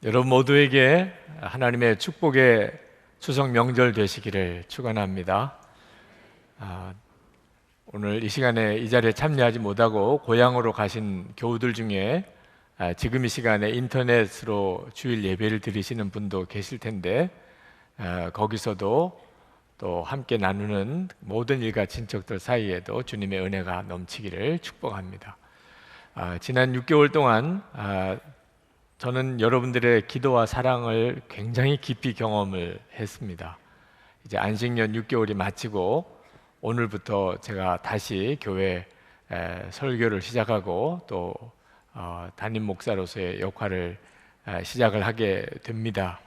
여러분 모두에게 하나님의 축복의 추석 명절 되시기를 축원합니다. 오늘 이 시간에 이 자리에 참여하지 못하고 고향으로 가신 교우들 중에 지금 이 시간에 인터넷으로 주일 예배를 드리시는 분도 계실 텐데 거기서도 또 함께 나누는 모든 일가 친척들 사이에도 주님의 은혜가 넘치기를 축복합니다. 지난 6개월 동안 저는 여러분들의 기도와 사랑을 굉장히 깊이 경험을 했습니다. 이제 안식년 6개월이 마치고 오늘부터 제가 다시 교회 설교를 시작하고 또 담임 목사로서의 역할을 시작을 하게 됩니다.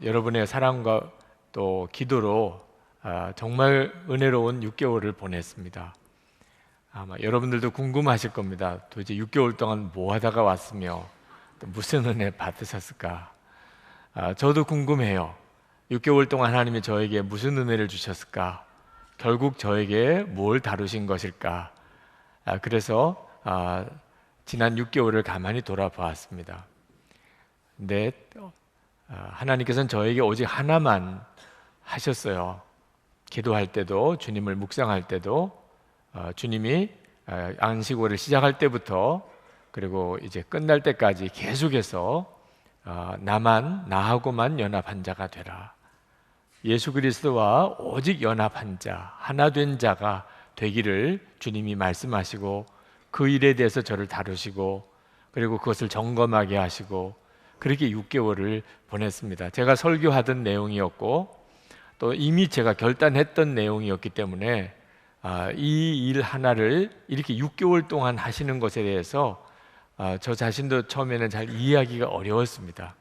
여러분의 사랑과 또 기도로 정말 은혜로운 6개월을 보냈습니다. 아마 여러분들도 궁금하실 겁니다. 도대체 6개월 동안 뭐 하다가 왔으며 또 무슨 은혜 받으셨을까? 저도 궁금해요. 6개월 동안 하나님이 저에게 무슨 은혜를 주셨을까? 결국 저에게 뭘 다루신 것일까? 그래서 지난 6개월을 가만히 돌아보았습니다. 근데 하나님께서는 저에게 오직 하나만 하셨어요. 기도할 때도, 주님을 묵상할 때도, 주님이 안식월을 시작할 때부터 그리고 이제 끝날 때까지 계속해서 나하고만 연합한 자가 되라. 예수 그리스도와 오직 연합한 자, 하나 된 자가 되기를 주님이 말씀하시고 그 일에 대해서 저를 다루시고 그리고 그것을 점검하게 하시고 그렇게 6개월을 보냈습니다. 제가 설교하던 내용이었고 또 이미 제가 결단했던 내용이었기 때문에 이 일 하나를 이렇게 6개월 동안 하시는 것에 대해서 저 자신도 처음에는 잘 이해하기가 어려웠습니다.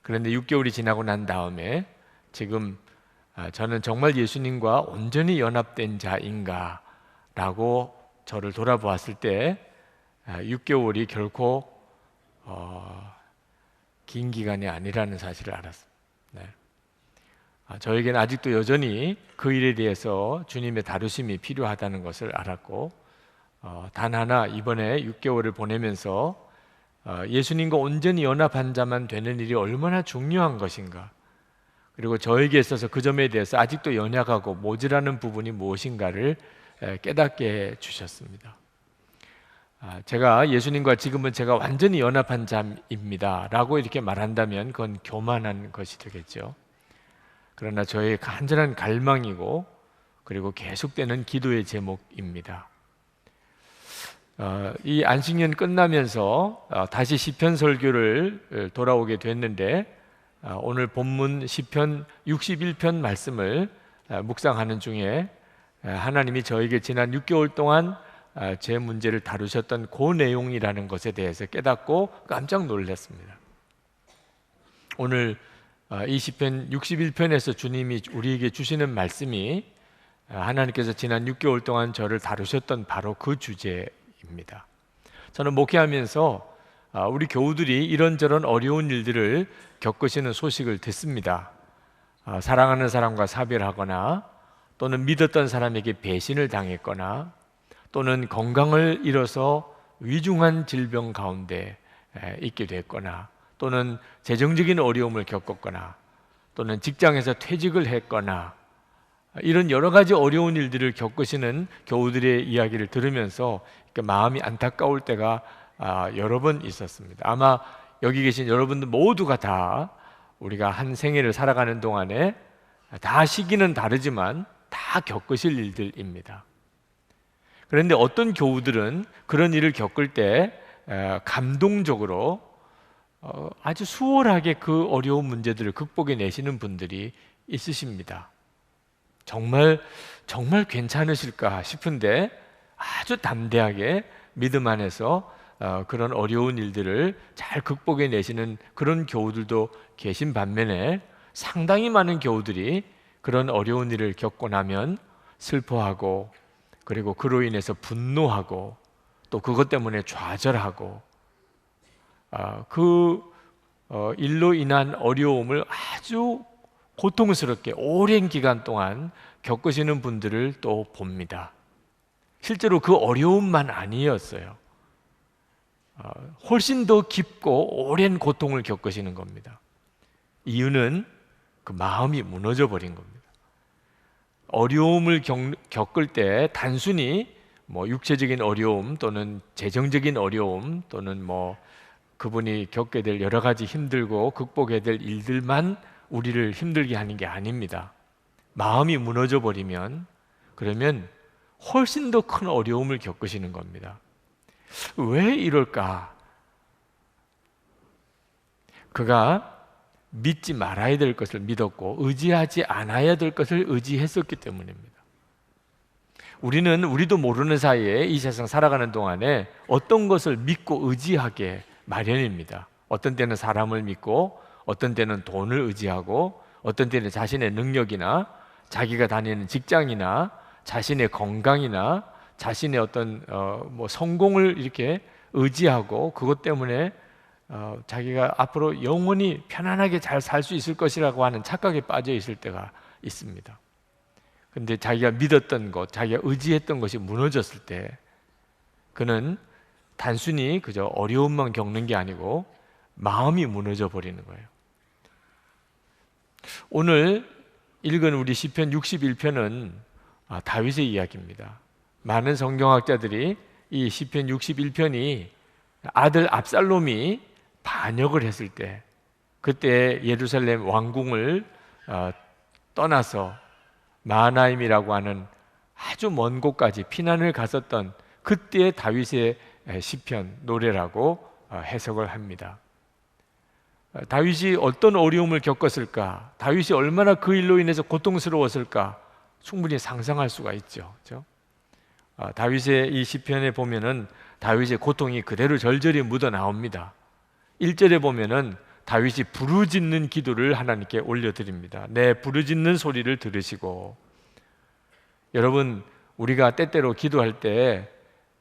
그런데 6개월이 지나고 난 다음에 지금 저는 정말 예수님과 온전히 연합된 자인가 라고 저를 돌아보았을 때 6개월이 결코 긴 기간이 아니라는 사실을 알았습니다. 네. 저에게는 아직도 여전히 그 일에 대해서 주님의 다루심이 필요하다는 것을 알았고 단 하나 이번에 6개월을 보내면서 예수님과 온전히 연합한 자만 되는 일이 얼마나 중요한 것인가, 그리고 저에게 있어서 그 점에 대해서 아직도 연약하고 모자라는 부분이 무엇인가를 깨닫게 해주셨습니다. 제가 예수님과 지금은 제가 완전히 연합한 자입니다 라고 이렇게 말한다면 그건 교만한 것이 되겠죠. 그러나 저의 간절한 갈망이고 그리고 계속되는 기도의 제목입니다. 이 안식년 끝나면서 다시 시편 설교를 돌아오게 됐는데 오늘 본문 시편 61편 말씀을 묵상하는 중에 하나님이 저에게 지난 6개월 동안 제 문제를 다루셨던 그 내용이라는 것에 대해서 깨닫고 깜짝 놀랐습니다. 오늘 이 시편 61편에서 주님이 우리에게 주시는 말씀이 하나님께서 지난 6개월 동안 저를 다루셨던 바로 그 주제입니다. 저는 목회하면서 우리 교우들이 이런저런 어려운 일들을 겪으시는 소식을 듣습니다. 사랑하는 사람과 사별하거나 또는 믿었던 사람에게 배신을 당했거나 또는 건강을 잃어서 위중한 질병 가운데 있게 됐거나 또는 재정적인 어려움을 겪었거나 또는 직장에서 퇴직을 했거나 이런 여러 가지 어려운 일들을 겪으시는 교우들의 이야기를 들으면서 마음이 안타까울 때가 여러 번 있었습니다. 아마 여기 계신 여러분들 모두가 다 우리가 한 생애를 살아가는 동안에 다 시기는 다르지만 다 겪으실 일들입니다. 그런데 어떤 교우들은 그런 일을 겪을 때 감동적으로 아주 수월하게 그 어려운 문제들을 극복해 내시는 분들이 있으십니다. 정말 괜찮으실까 싶은데 아주 담대하게 믿음 안에서 그런 어려운 일들을 잘 극복해 내시는 그런 교우들도 계신 반면에 상당히 많은 교우들이 그런 어려운 일을 겪고 나면 슬퍼하고 그리고 그로 인해서 분노하고 또 그것 때문에 좌절하고 그 일로 인한 어려움을 아주 고통스럽게 오랜 기간 동안 겪으시는 분들을 또 봅니다. 실제로 그 어려움만 아니었어요. 훨씬 더 깊고 오랜 고통을 겪으시는 겁니다. 이유는 그 마음이 무너져 버린 겁니다. 어려움을 겪을 때 단순히 육체적인 어려움 또는 재정적인 어려움 또는 그분이 겪게 될 여러 가지 힘들고 극복해야 될 일들만 우리를 힘들게 하는 게 아닙니다. 마음이 무너져 버리면 그러면 훨씬 더 큰 어려움을 겪으시는 겁니다. 왜 이럴까? 그가 믿지 말아야 될 것을 믿었고 의지하지 않아야 될 것을 의지했었기 때문입니다. 우리도 모르는 사이에 이 세상 살아가는 동안에 어떤 것을 믿고 의지하게 마련입니다. 어떤 때는 사람을 믿고 어떤 때는 돈을 의지하고 어떤 때는 자신의 능력이나 자기가 다니는 직장이나 자신의 건강이나 자신의 어떤 성공을 이렇게 의지하고 그것 때문에 자기가 앞으로 영원히 편안하게 잘 살 수 있을 것이라고 하는 착각에 빠져 있을 때가 있습니다. 근데 자기가 믿었던 것, 자기가 의지했던 것이 무너졌을 때 그는 단순히 그저 어려움만 겪는 게 아니고 마음이 무너져 버리는 거예요. 오늘 읽은 우리 시편 61편은 다윗의 이야기입니다. 많은 성경학자들이 이 시편 61편이 아들 압살롬이 반역을 했을 때 그때 예루살렘 왕궁을 떠나서 마하나임이라고 하는 아주 먼 곳까지 피난을 갔었던 그때의 다윗의 시편 노래라고 해석을 합니다. 다윗이 어떤 어려움을 겪었을까? 다윗이 얼마나 그 일로 인해서 고통스러웠을까? 충분히 상상할 수가 있죠. 그렇죠? 다윗의 이 시편에 보면은 다윗의 고통이 그대로 절절히 묻어 나옵니다. 1절에 보면은 다윗이 부르짖는 기도를 하나님께 올려드립니다. 내 부르짖는 소리를 들으시고. 여러분, 우리가 때때로 기도할 때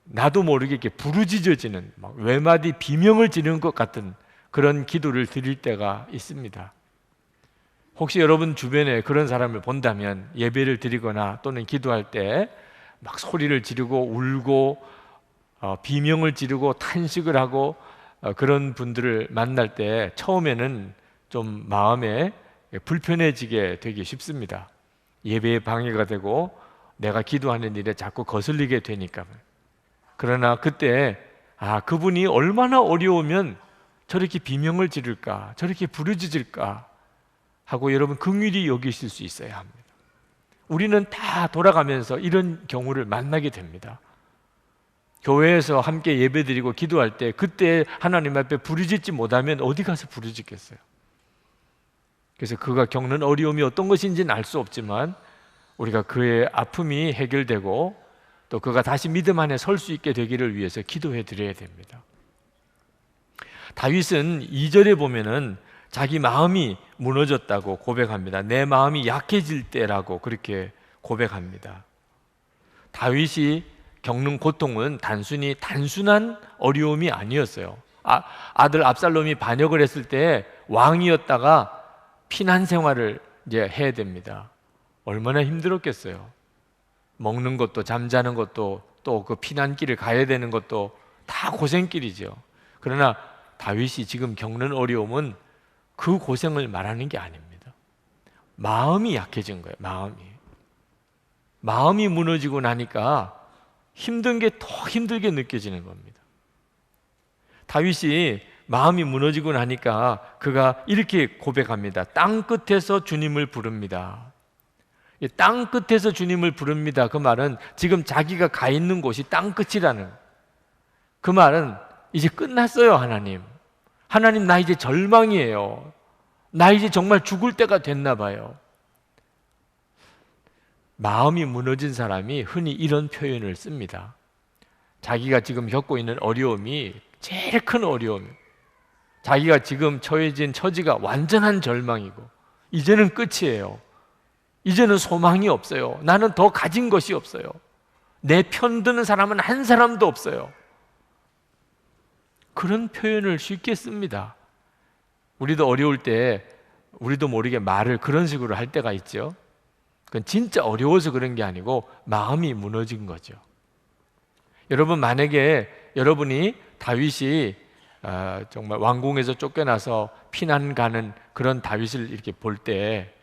나도 모르게 이렇게 부르짖어지는 외마디 비명을 지르는 것 같은 그런 기도를 드릴 때가 있습니다. 혹시 여러분 주변에 그런 사람을 본다면 예배를 드리거나 또는 기도할 때 막 소리를 지르고 울고 비명을 지르고 탄식을 하고 그런 분들을 만날 때 처음에는 좀 마음에 불편해지게 되기 쉽습니다. 예배에 방해가 되고 내가 기도하는 일에 자꾸 거슬리게 되니까. 그러나 그때 그분이 얼마나 어려우면 저렇게 비명을 지를까, 저렇게 부르짖을까 하고 여러분 긍휼히 여기실 수 있어야 합니다. 우리는 다 돌아가면서 이런 경우를 만나게 됩니다. 교회에서 함께 예배드리고 기도할 때 그때 하나님 앞에 부르짖지 못하면 어디 가서 부르짖겠어요? 그래서 그가 겪는 어려움이 어떤 것인지는 알 수 없지만 우리가 그의 아픔이 해결되고 또 그가 다시 믿음 안에 설 수 있게 되기를 위해서 기도해 드려야 됩니다. 다윗은 2절에 보면은 자기 마음이 무너졌다고 고백합니다. 내 마음이 약해질 때라고 그렇게 고백합니다. 다윗이 겪는 고통은 단순한 어려움이 아니었어요. 아들 압살롬이 반역을 했을 때 왕이었다가 피난 생활을 이제 해야 됩니다. 얼마나 힘들었겠어요. 먹는 것도 잠자는 것도 또 그 피난길을 가야 되는 것도 다 고생길이죠. 그러나 다윗이 지금 겪는 어려움은 그 고생을 말하는 게 아닙니다. 마음이 약해진 거예요. 마음이 무너지고 나니까 힘든 게 더 힘들게 느껴지는 겁니다. 다윗이 마음이 무너지고 나니까 그가 이렇게 고백합니다. 땅 끝에서 주님을 부릅니다. 땅 끝에서 주님을 부릅니다. 그 말은 지금 자기가 가 있는 곳이 땅 끝이라는, 그 말은 이제 끝났어요. 하나님 나 이제 절망이에요. 나 이제 정말 죽을 때가 됐나 봐요. 마음이 무너진 사람이 흔히 이런 표현을 씁니다. 자기가 지금 겪고 있는 어려움이 제일 큰 어려움, 자기가 지금 처해진 처지가 완전한 절망이고 이제는 끝이에요. 이제는 소망이 없어요. 나는 더 가진 것이 없어요. 내 편드는 사람은 한 사람도 없어요. 그런 표현을 쉽게 씁니다. 우리도 어려울 때 우리도 모르게 말을 그런 식으로 할 때가 있죠. 그건 진짜 어려워서 그런 게 아니고 마음이 무너진 거죠. 여러분, 만약에 여러분이 다윗이 정말 왕궁에서 쫓겨나서 피난 가는 그런 다윗을 이렇게 볼 때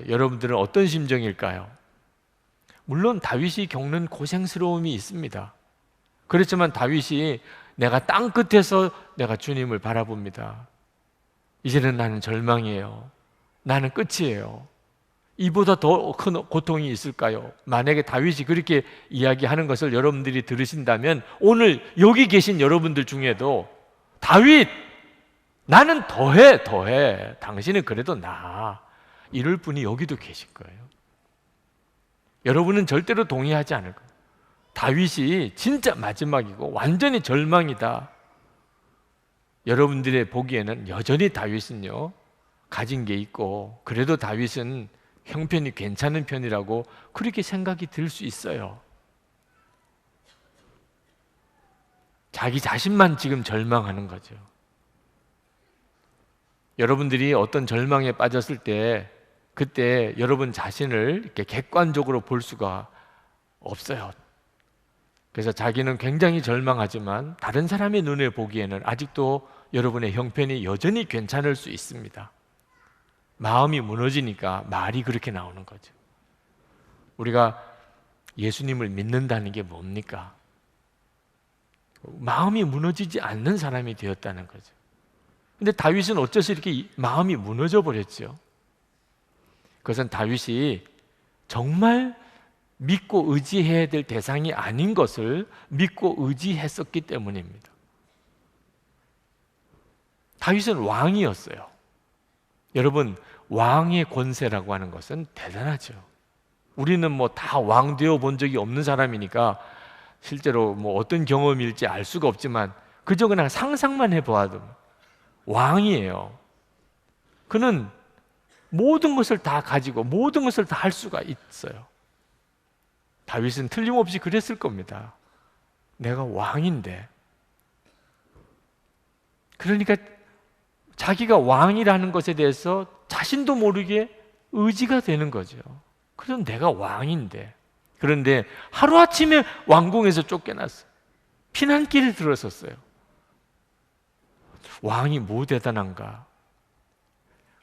여러분들은 어떤 심정일까요? 물론 다윗이 겪는 고생스러움이 있습니다. 그렇지만 다윗이 내가 땅 끝에서 내가 주님을 바라봅니다. 이제는 나는 절망이에요. 나는 끝이에요. 이보다 더 큰 고통이 있을까요? 만약에 다윗이 그렇게 이야기하는 것을 여러분들이 들으신다면 오늘 여기 계신 여러분들 중에도 다윗, 나는 더해. 당신은 그래도 나아. 이럴 분이 여기도 계실 거예요. 여러분은 절대로 동의하지 않을 거예요. 다윗이 진짜 마지막이고 완전히 절망이다. 여러분들의 보기에는 여전히 다윗은요, 가진 게 있고 그래도 다윗은 형편이 괜찮은 편이라고 그렇게 생각이 들 수 있어요. 자기 자신만 지금 절망하는 거죠. 여러분들이 어떤 절망에 빠졌을 때 그때 여러분 자신을 이렇게 객관적으로 볼 수가 없어요. 그래서 자기는 굉장히 절망하지만 다른 사람의 눈에 보기에는 아직도 여러분의 형편이 여전히 괜찮을 수 있습니다. 마음이 무너지니까 말이 그렇게 나오는 거죠. 우리가 예수님을 믿는다는 게 뭡니까? 마음이 무너지지 않는 사람이 되었다는 거죠. 근데 다윗은 어째서 이렇게 마음이 무너져 버렸죠? 그것은 다윗이 정말 믿고 의지해야 될 대상이 아닌 것을 믿고 의지했었기 때문입니다. 다윗은 왕이었어요. 여러분, 왕의 권세라고 하는 것은 대단하죠. 우리는 뭐 다 왕 되어 본 적이 없는 사람이니까 실제로 뭐 어떤 경험일지 알 수가 없지만 그저 그냥 상상만 해보아도 왕이에요. 그는 모든 것을 다 가지고 모든 것을 다 할 수가 있어요. 다윗은 틀림없이 그랬을 겁니다. 내가 왕인데. 그러니까 자기가 왕이라는 것에 대해서 자신도 모르게 의지가 되는 거죠. 그래서 내가 왕인데. 그런데 하루아침에 왕궁에서 쫓겨났어요. 피난길에 들어섰어요. 왕이 뭐 대단한가.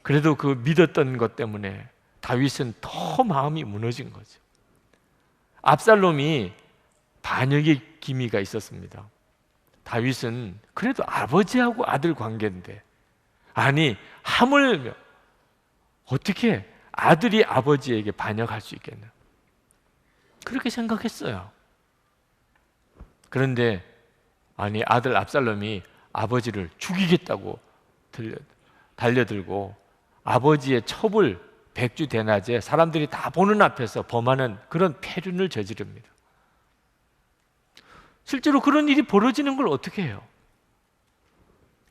그래도 그 믿었던 것 때문에 다윗은 더 마음이 무너진 거죠. 압살롬이 반역의 기미가 있었습니다. 다윗은 그래도 아버지하고 아들 관계인데, 아니 하물며 어떻게 아들이 아버지에게 반역할 수 있겠나, 그렇게 생각했어요. 그런데 아니 아들 압살롬이 아버지를 죽이겠다고 달려들고 아버지의 첩을 백주 대낮에 사람들이 다 보는 앞에서 범하는 그런 폐륜을 저지릅니다. 실제로 그런 일이 벌어지는 걸 어떻게 해요?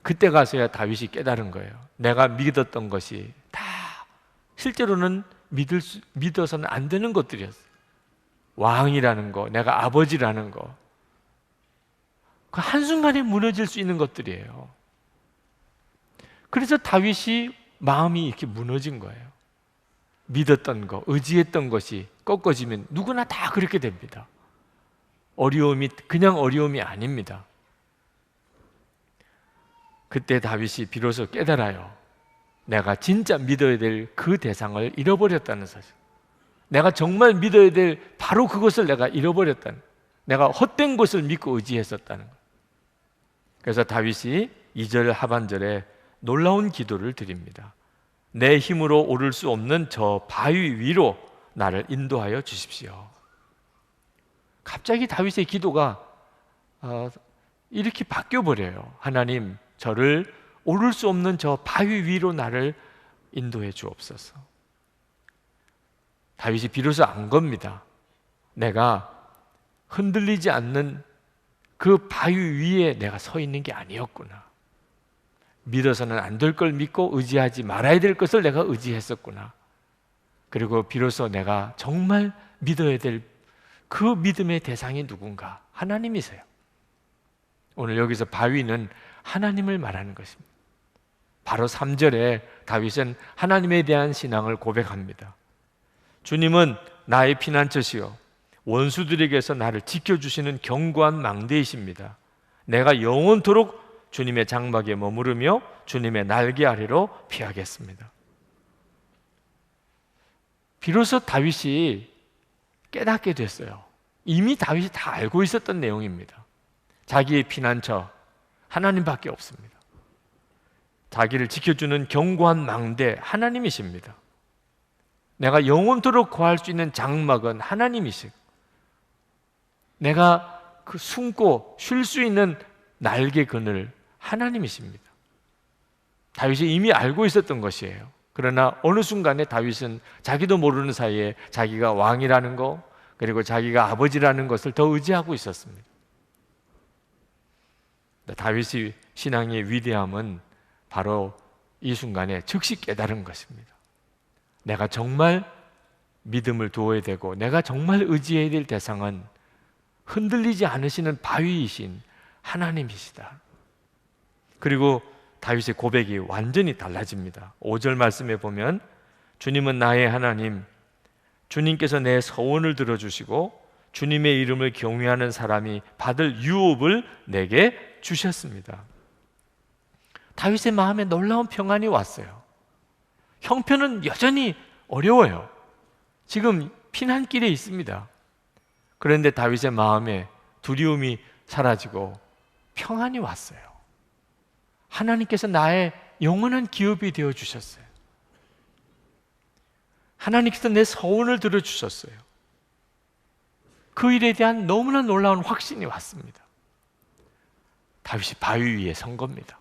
그때 가서야 다윗이 깨달은 거예요. 내가 믿었던 것이 다 실제로는 믿어서는 안 되는 것들이었어요. 왕이라는 거, 내가 아버지라는 거, 그 한순간에 무너질 수 있는 것들이에요. 그래서 다윗이 마음이 이렇게 무너진 거예요. 믿었던 거, 의지했던 것이 꺾어지면 누구나 다 그렇게 됩니다. 어려움이 그냥 어려움이 아닙니다. 그때 다윗이 비로소 깨달아요. 내가 진짜 믿어야 될 그 대상을 잃어버렸다는 사실. 내가 정말 믿어야 될 바로 그것을 내가 잃어버렸다는, 내가 헛된 것을 믿고 의지했었다는 것. 그래서 다윗이 2절 하반절에 놀라운 기도를 드립니다. 내 힘으로 오를 수 없는 저 바위 위로 나를 인도하여 주십시오. 갑자기 다윗의 기도가 이렇게 바뀌어버려요. 하나님, 저를 오를 수 없는 저 바위 위로 나를 인도해 주옵소서. 다윗이 비로소 안 겁니다. 내가 흔들리지 않는 그 바위 위에 내가 서 있는 게 아니었구나. 믿어서는 안 될 걸 믿고 의지하지 말아야 될 것을 내가 의지했었구나. 그리고 비로소 내가 정말 믿어야 될 그 믿음의 대상이 누군가? 하나님이세요. 오늘 여기서 바위는 하나님을 말하는 것입니다. 바로 3절에 다윗은 하나님에 대한 신앙을 고백합니다. 주님은 나의 피난처시요 원수들에게서 나를 지켜주시는 견고한 망대이십니다. 내가 영원토록 주님의 장막에 머무르며 주님의 날개 아래로 피하겠습니다. 비로소 다윗이 깨닫게 됐어요. 이미 다윗이 다 알고 있었던 내용입니다. 자기의 피난처 하나님밖에 없습니다. 자기를 지켜주는 견고한 망대 하나님이십니다. 내가 영원토록 거할 수 있는 장막은 하나님이시고, 내가 그 숨고 쉴 수 있는 날개 그늘 하나님이십니다. 다윗이 이미 알고 있었던 것이에요. 그러나 어느 순간에 다윗은 자기도 모르는 사이에 자기가 왕이라는 것, 그리고 자기가 아버지라는 것을 더 의지하고 있었습니다. 다윗의 신앙의 위대함은 바로 이 순간에 즉시 깨달은 것입니다. 내가 정말 믿음을 두어야 되고, 내가 정말 의지해야 될 대상은 흔들리지 않으시는 바위이신 하나님이시다. 그리고 다윗의 고백이 완전히 달라집니다. 5절 말씀에 보면, 주님은 나의 하나님, 주님께서 내 서원을 들어주시고 주님의 이름을 경외하는 사람이 받을 유업을 내게 주셨습니다. 다윗의 마음에 놀라운 평안이 왔어요. 형편은 여전히 어려워요. 지금 피난길에 있습니다. 그런데 다윗의 마음에 두려움이 사라지고 평안이 왔어요. 하나님께서 나의 영원한 기업이 되어 주셨어요. 하나님께서 내 서원을 들어주셨어요. 그 일에 대한 너무나 놀라운 확신이 왔습니다. 다윗이 바위 위에 선 겁니다.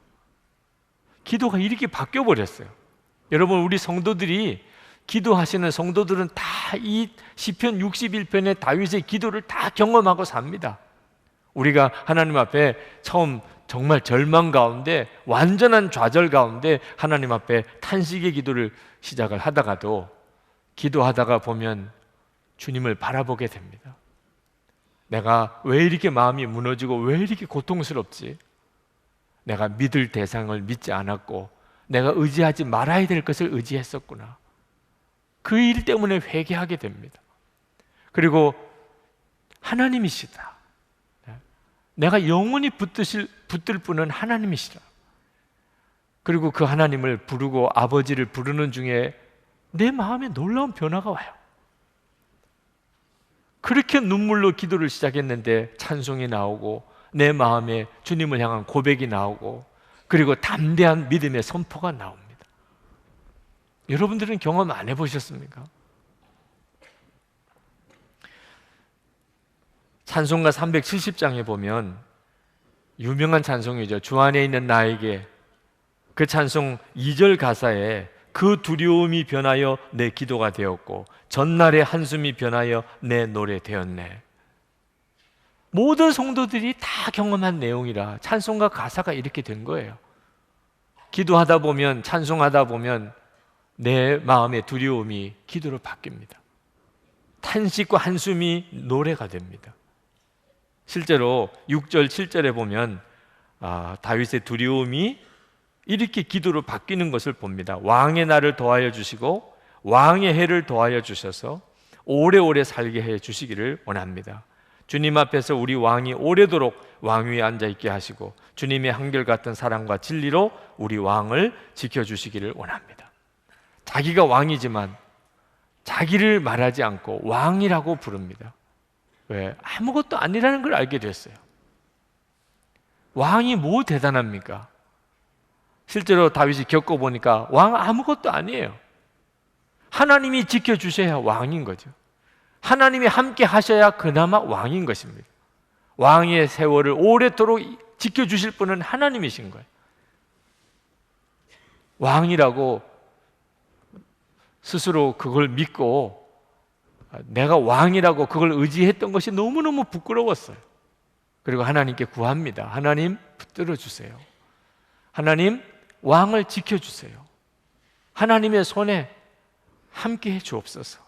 기도가 이렇게 바뀌어버렸어요. 여러분, 우리 성도들이, 기도하시는 성도들은 다 이 시편 61편의 다윗의 기도를 다 경험하고 삽니다. 우리가 하나님 앞에 처음 정말 절망 가운데, 완전한 좌절 가운데 하나님 앞에 탄식의 기도를 시작을 하다가도, 기도하다가 보면 주님을 바라보게 됩니다. 내가 왜 이렇게 마음이 무너지고 왜 이렇게 고통스럽지? 내가 믿을 대상을 믿지 않았고, 내가 의지하지 말아야 될 것을 의지했었구나. 그 일 때문에 회개하게 됩니다. 그리고 하나님이시다, 내가 영원히 붙들 분은 하나님이시다. 그리고 그 하나님을 부르고 아버지를 부르는 중에 내 마음에 놀라운 변화가 와요. 그렇게 눈물로 기도를 시작했는데 찬송이 나오고, 내 마음에 주님을 향한 고백이 나오고, 그리고 담대한 믿음의 선포가 나옵니다. 여러분들은 경험 안 해보셨습니까? 찬송가 370장에 보면 유명한 찬송이죠. 주 안에 있는 나에게. 그 찬송 2절 가사에 그 두려움이 변하여 내 기도가 되었고 전날의 한숨이 변하여 내 노래 되었네. 모든 성도들이 다 경험한 내용이라 찬송가 가사가 이렇게 된 거예요. 기도하다 보면, 찬송하다 보면 내 마음의 두려움이 기도로 바뀝니다. 탄식과 한숨이 노래가 됩니다. 실제로 6절, 7절에 보면 다윗의 두려움이 이렇게 기도로 바뀌는 것을 봅니다. 왕의 날을 더하여 주시고 왕의 해를 더하여 주셔서 오래오래 살게 해 주시기를 원합니다. 주님 앞에서 우리 왕이 오래도록 왕위에 앉아있게 하시고 주님의 한결같은 사랑과 진리로 우리 왕을 지켜주시기를 원합니다. 자기가 왕이지만 자기를 말하지 않고 왕이라고 부릅니다. 왜? 아무것도 아니라는 걸 알게 됐어요. 왕이 뭐 대단합니까? 실제로 다윗이 겪어보니까 왕 아무것도 아니에요. 하나님이 지켜주셔야 왕인 거죠. 하나님이 함께 하셔야 그나마 왕인 것입니다. 왕의 세월을 오래도록 지켜주실 분은 하나님이신 거예요. 왕이라고 스스로 그걸 믿고 내가 왕이라고 그걸 의지했던 것이 너무너무 부끄러웠어요. 그리고 하나님께 구합니다. 하나님 붙들어 주세요. 하나님 왕을 지켜주세요. 하나님의 손에 함께 해 주옵소서.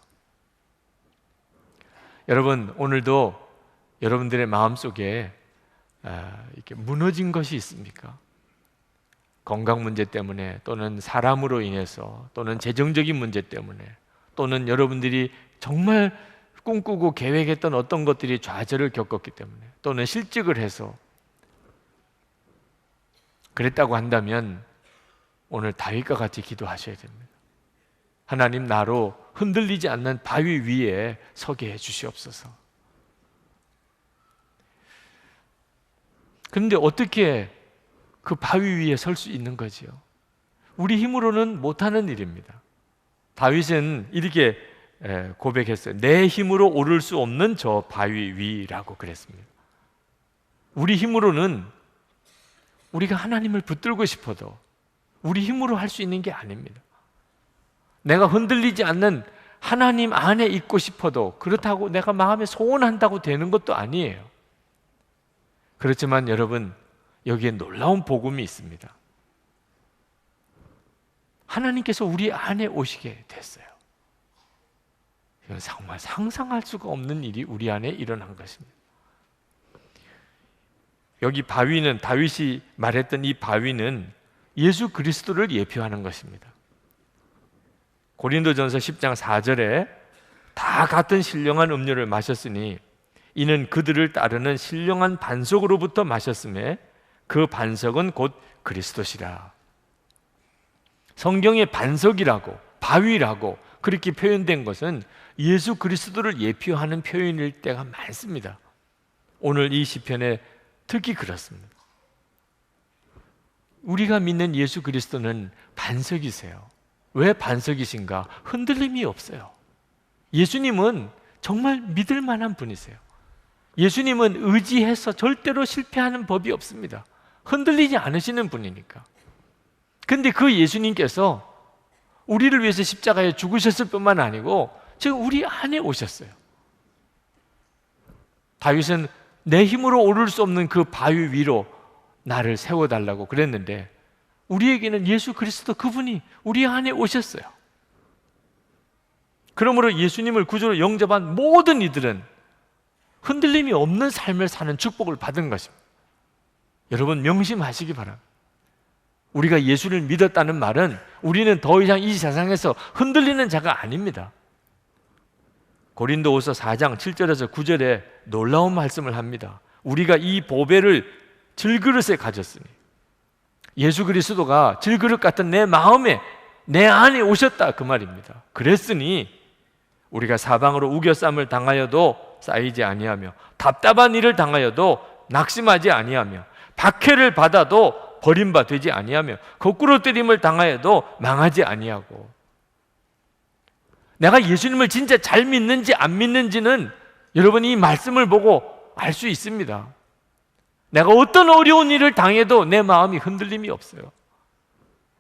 여러분, 오늘도 여러분들의 마음속에 이렇게 무너진 것이 있습니까? 건강 문제 때문에, 또는 사람으로 인해서, 또는 재정적인 문제 때문에, 또는 여러분들이 정말 꿈꾸고 계획했던 어떤 것들이 좌절을 겪었기 때문에, 또는 실직을 해서 그랬다고 한다면 오늘 다윗과 같이 기도하셔야 됩니다. 하나님, 나로 흔들리지 않는 바위 위에 서게 해 주시옵소서. 그런데 어떻게 그 바위 위에 설 수 있는 거지요? 우리 힘으로는 못하는 일입니다. 다윗은 이렇게 고백했어요. 내 힘으로 오를 수 없는 저 바위 위라고 그랬습니다. 우리 힘으로는, 우리가 하나님을 붙들고 싶어도 우리 힘으로 할 수 있는 게 아닙니다. 내가 흔들리지 않는 하나님 안에 있고 싶어도, 그렇다고 내가 마음에 소원한다고 되는 것도 아니에요. 그렇지만 여러분, 여기에 놀라운 복음이 있습니다. 하나님께서 우리 안에 오시게 됐어요. 이건 정말 상상할 수가 없는 일이 우리 안에 일어난 것입니다. 여기 바위는, 다윗이 말했던 이 바위는 예수 그리스도를 예표하는 것입니다. 고린도전서 10장 4절에 다 같은 신령한 음료를 마셨으니 이는 그들을 따르는 신령한 반석으로부터 마셨음에 그 반석은 곧 그리스도시라. 성경의 반석이라고, 바위라고 그렇게 표현된 것은 예수 그리스도를 예표하는 표현일 때가 많습니다. 오늘 이 시편에 특히 그렇습니다. 우리가 믿는 예수 그리스도는 반석이세요. 왜 반석이신가? 흔들림이 없어요. 예수님은 정말 믿을 만한 분이세요. 예수님은 의지해서 절대로 실패하는 법이 없습니다. 흔들리지 않으시는 분이니까. 근데 그 예수님께서 우리를 위해서 십자가에 죽으셨을 뿐만 아니고 지금 우리 안에 오셨어요. 다윗은 내 힘으로 오를 수 없는 그 바위 위로 나를 세워달라고 그랬는데, 우리에게는 예수 그리스도 그분이 우리 안에 오셨어요. 그러므로 예수님을 구주로 영접한 모든 이들은 흔들림이 없는 삶을 사는 축복을 받은 것입니다. 여러분, 명심하시기 바랍니다. 우리가 예수를 믿었다는 말은 우리는 더 이상 이 세상에서 흔들리는 자가 아닙니다. 고린도후서 4장 7절에서 9절에 놀라운 말씀을 합니다. 우리가 이 보배를 질그릇에 가졌으니, 예수 그리스도가 질그릇 같은 내 마음에, 내 안에 오셨다 그 말입니다. 그랬으니 우리가 사방으로 우겨쌈을 당하여도 쌓이지 아니하며, 답답한 일을 당하여도 낙심하지 아니하며, 박해를 받아도 버림바 되지 아니하며, 거꾸로 때림을 당하여도 망하지 아니하고. 내가 예수님을 진짜 잘 믿는지 안 믿는지는 여러분이 이 말씀을 보고 알 수 있습니다. 내가 어떤 어려운 일을 당해도 내 마음이 흔들림이 없어요.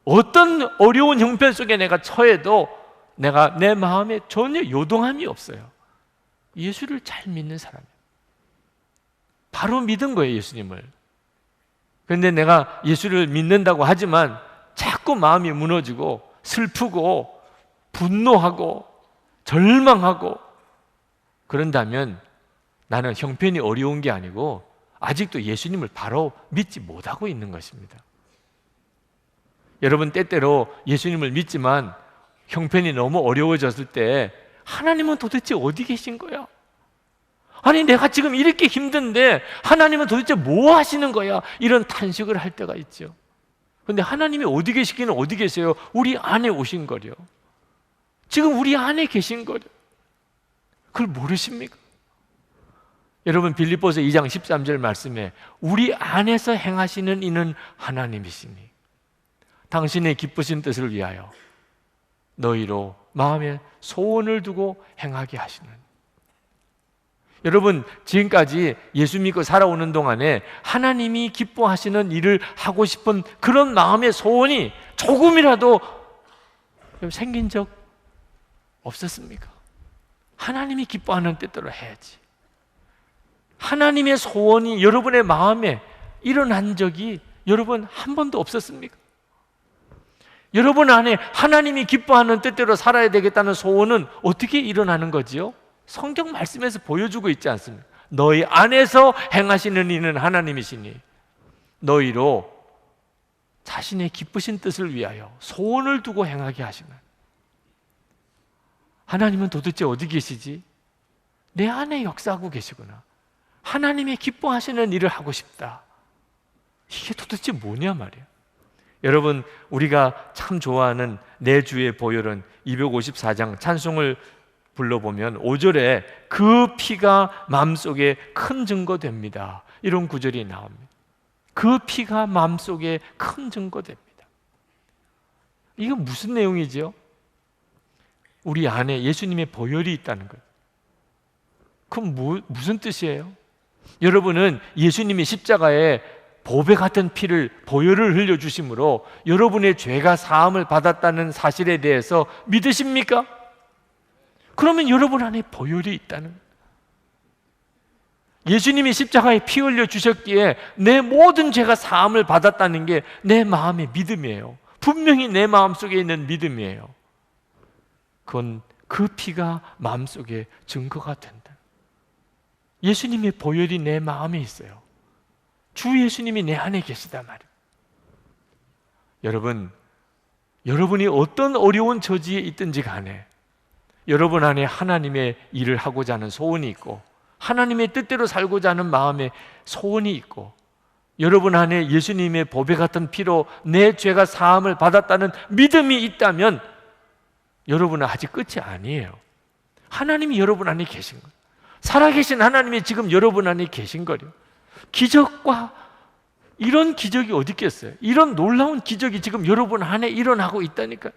어떤 어려운 형편 속에 내가 처해도 내 마음에 전혀 요동함이 없어요. 예수를 잘 믿는 사람이에요. 바로 믿은 거예요, 예수님을. 그런데 내가 예수를 믿는다고 하지만 자꾸 마음이 무너지고 슬프고 분노하고 절망하고 그런다면 나는 형편이 어려운 게 아니고 아직도 예수님을 바로 믿지 못하고 있는 것입니다. 여러분, 때때로 예수님을 믿지만 형편이 너무 어려워졌을 때 하나님은 도대체 어디 계신 거야? 아니, 내가 지금 이렇게 힘든데 하나님은 도대체 뭐 하시는 거야? 이런 탄식을 할 때가 있죠. 그런데 하나님이 어디 계시기는 어디 계세요? 우리 안에 오신 거려. 지금 우리 안에 계신 거려. 그걸 모르십니까? 여러분, 빌립보서 2장 13절 말씀에 우리 안에서 행하시는 이는 하나님이시니 당신의 기쁘신 뜻을 위하여 너희로 마음에 소원을 두고 행하게 하시는. 여러분, 지금까지 예수 믿고 살아오는 동안에 하나님이 기뻐하시는 일을 하고 싶은 그런 마음의 소원이 조금이라도 생긴 적 없었습니까? 하나님이 기뻐하는 뜻대로 해야지. 하나님의 소원이 여러분의 마음에 일어난 적이 여러분 한 번도 없었습니까? 여러분 안에 하나님이 기뻐하는 뜻대로 살아야 되겠다는 소원은 어떻게 일어나는 거지요? 성경 말씀에서 보여주고 있지 않습니까? 너희 안에서 행하시는 이는 하나님이시니 너희로 자신의 기쁘신 뜻을 위하여 소원을 두고 행하게 하시는. 하나님은 도대체 어디 계시지? 내 안에 역사하고 계시구나. 하나님이 기뻐하시는 일을 하고 싶다. 이게 도대체 뭐냐 말이야. 여러분, 우리가 참 좋아하는 내 주의 보혈은 254장 찬송을 불러보면 5절에 그 피가 마음속에 큰 증거됩니다, 이런 구절이 나옵니다. 그 피가 마음속에 큰 증거됩니다. 이거 무슨 내용이죠? 우리 안에 예수님의 보혈이 있다는 거예요. 그럼 무슨 뜻이에요? 여러분은 예수님이 십자가에 보배 같은 피를, 보혈을 흘려주심으로 여러분의 죄가 사함을 받았다는 사실에 대해서 믿으십니까? 그러면 여러분 안에 보혈이 있다는 거예요. 예수님이 십자가에 피 흘려 주셨기에 내 모든 죄가 사함을 받았다는 게 내 마음의 믿음이에요. 분명히 내 마음속에 있는 믿음이에요. 그건 그 피가 마음속에 증거가 된다. 예수님의 보혈이 내 마음에 있어요. 주 예수님이 내 안에 계시단 말이에요. 여러분, 여러분이 어떤 어려운 처지에 있든지 간에 여러분 안에 하나님의 일을 하고자 하는 소원이 있고 하나님의 뜻대로 살고자 하는 마음의 소원이 있고 여러분 안에 예수님의 보배 같은 피로 내 죄가 사함을 받았다는 믿음이 있다면 여러분은 아직 끝이 아니에요. 하나님이 여러분 안에 계신 거예요. 살아계신 하나님이 지금 여러분 안에 계신 거예요. 기적과 이런 기적이 어디 있겠어요? 이런 놀라운 기적이 지금 여러분 안에 일어나고 있다니까요.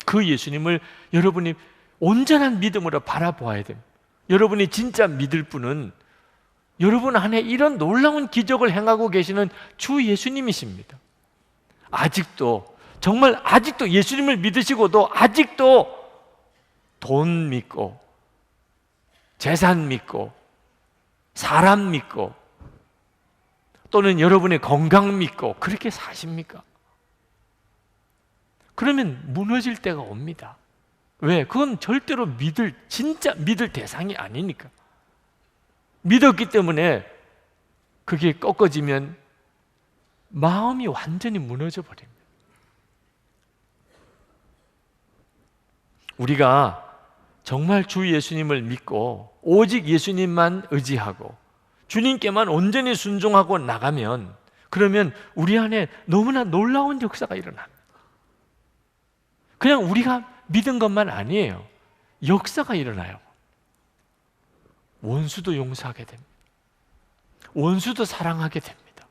그 예수님을 여러분이 온전한 믿음으로 바라보아야 됩니다. 여러분이 진짜 믿을 분은 여러분 안에 이런 놀라운 기적을 행하고 계시는 주 예수님이십니다. 아직도, 정말 아직도 예수님을 믿으시고도 아직도 돈 믿고 재산 믿고 사람 믿고 또는 여러분의 건강 믿고 그렇게 사십니까? 그러면 무너질 때가 옵니다. 왜? 그건 절대로 진짜 믿을 대상이 아니니까. 믿었기 때문에 그게 꺾어지면 마음이 완전히 무너져 버립니다. 우리가 정말 주 예수님을 믿고 오직 예수님만 의지하고 주님께만 온전히 순종하고 나가면 그러면 우리 안에 너무나 놀라운 역사가 일어납니다. 그냥 우리가 믿은 것만 아니에요. 역사가 일어나요. 원수도 용서하게 됩니다. 원수도 사랑하게 됩니다.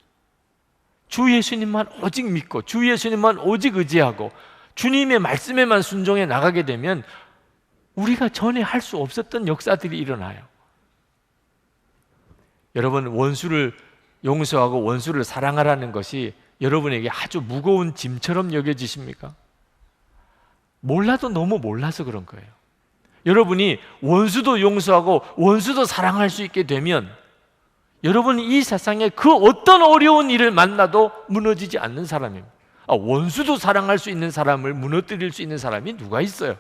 주 예수님만 오직 믿고 주 예수님만 오직 의지하고 주님의 말씀에만 순종해 나가게 되면 우리가 전에 할 수 없었던 역사들이 일어나요. 여러분, 원수를 용서하고 원수를 사랑하라는 것이 여러분에게 아주 무거운 짐처럼 여겨지십니까? 몰라도 너무 몰라서 그런 거예요. 여러분이 원수도 용서하고 원수도 사랑할 수 있게 되면 여러분이 이 세상에 그 어떤 어려운 일을 만나도 무너지지 않는 사람입니다. 원수도 사랑할 수 있는 사람을 무너뜨릴 수 있는 사람이 누가 있어요?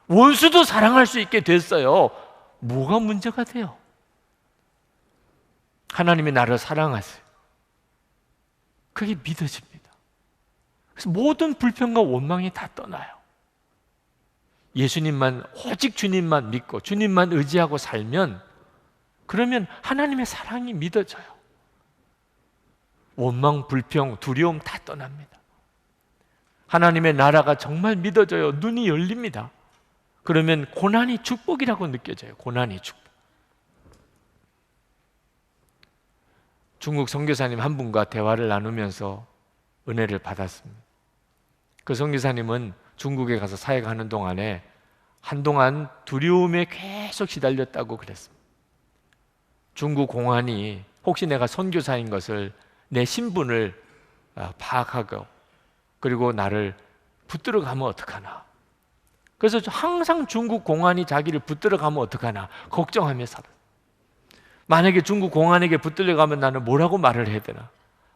원수도 사랑할 수 있게 됐어요. 뭐가 문제가 돼요? 하나님이 나를 사랑하세요. 그게 믿어집니다. 그래서 모든 불평과 원망이 다 떠나요. 예수님만, 오직 주님만 믿고 주님만 의지하고 살면 그러면 하나님의 사랑이 믿어져요. 원망, 불평, 두려움 다 떠납니다. 하나님의 나라가 정말 믿어져요. 눈이 열립니다. 그러면 고난이 축복이라고 느껴져요. 고난이 축복. 중국 선교사님 한 분과 대화를 나누면서 은혜를 받았습니다. 그 선교사님은 중국에 가서 사역하는 동안에 한동안 두려움에 계속 시달렸다고 그랬습니다. 중국 공안이 혹시 내가 선교사인 것을, 내 신분을 파악하고 그리고 나를 붙들어 가면 어떡하나. 그래서 항상 중국 공안이 자기를 붙들어 가면 어떡하나 걱정하며 살았어요. 만약에 중국 공안에게 붙들려 가면 나는 뭐라고 말을 해야 되나?